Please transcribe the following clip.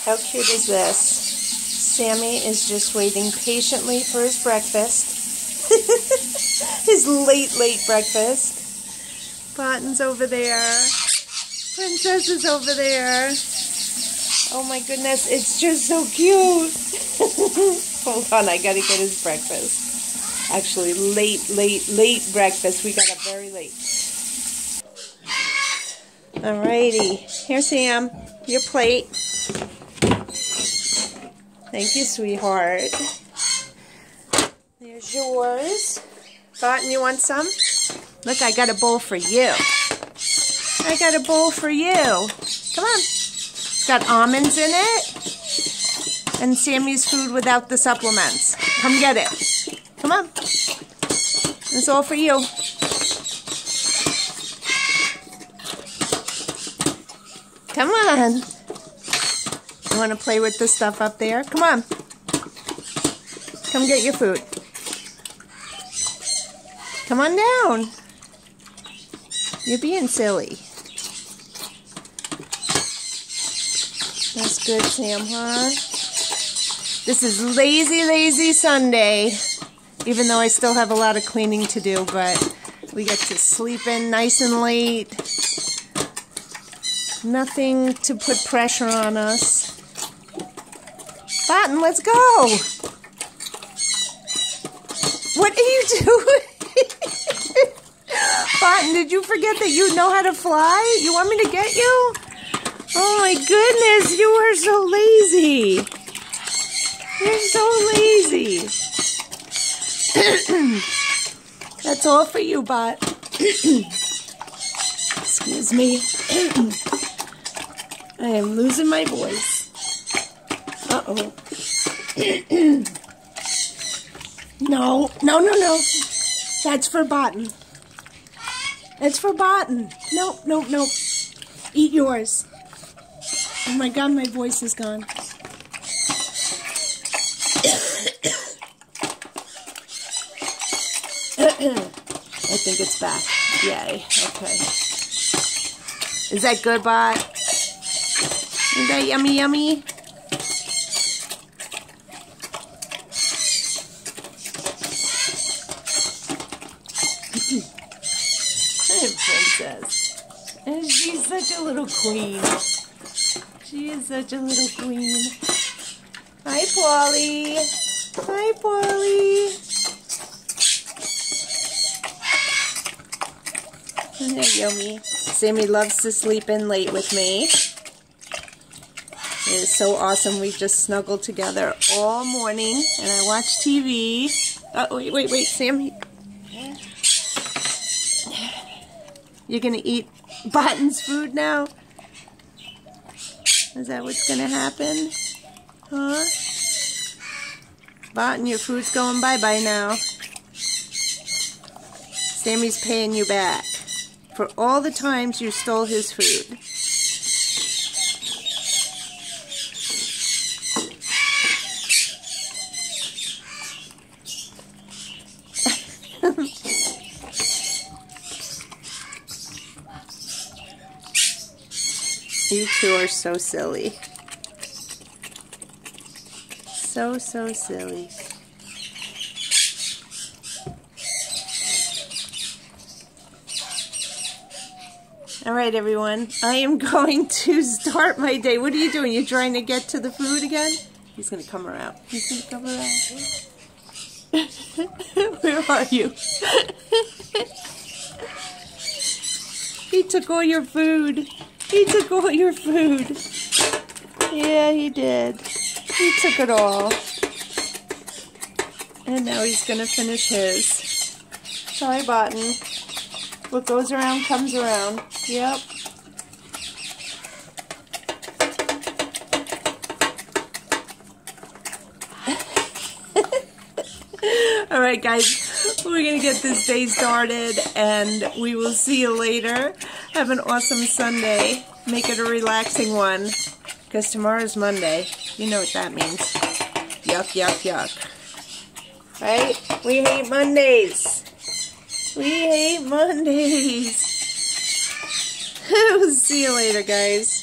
How cute is this? Sammy is just waiting patiently for his breakfast. His late breakfast. Barton's over there. Princess is over there. Oh my goodness, it's just so cute. Hold on, I gotta get his breakfast. Actually, late breakfast. We got up very late. Alrighty. Here, Sam. Your plate. Thank you, sweetheart. There's yours. Barton, you want some? Look, I got a bowl for you. I got a bowl for you. Come on. It's got almonds in it. And Sammy's food without the supplements. Come get it. Come on. It's all for you. Come on. You want to play with the stuff up there? Come on. Come get your food. Come on down. You're being silly. That's good, Sam, huh? This is lazy Sunday. Even though I still have a lot of cleaning to do, but we get to sleep in nice and late. Nothing to put pressure on us. Barton, let's go. What are you doing? Barton, did you forget that you know how to fly? You want me to get you? Oh my goodness, you are so lazy. You're so lazy. That's all for you, Bot. Excuse me. I am losing my voice. Uh-oh. No. That's for Barton. That's for Barton. No. Eat yours. Oh my God, my voice is gone. I think it's back. Yay. Okay. Is that good, Bot? Is that yummy? Princess. And she's such a little queen. She is such a little queen. Hi, Paulie. Hi, Paulie. Isn't that yummy? Sammy loves to sleep in late with me. It is so awesome. We just snuggled together all morning, and I watch TV. Oh, wait, Sam. You're going to eat Barton's food now? Is that what's going to happen? Huh? Barton, your food's going bye-bye now. Sammy's paying you back for all the times you stole his food. You two are so silly. So silly. All right, everyone. I am going to start my day. What are you doing? You're trying to get to the food again? He's going to come around. He's going to come around. Where are you? He took all your food. He took all your food. Yeah, he did. He took it all. And now he's going to finish his. Sorry, Barton. What goes around comes around. Yep. All right, guys. We're going to get this day started, and we will see you later. Have an awesome Sunday. Make it a relaxing one, because tomorrow's Monday. You know what that means. Yuck. Right? We hate Mondays. We hate Mondays. We'll see you later, guys.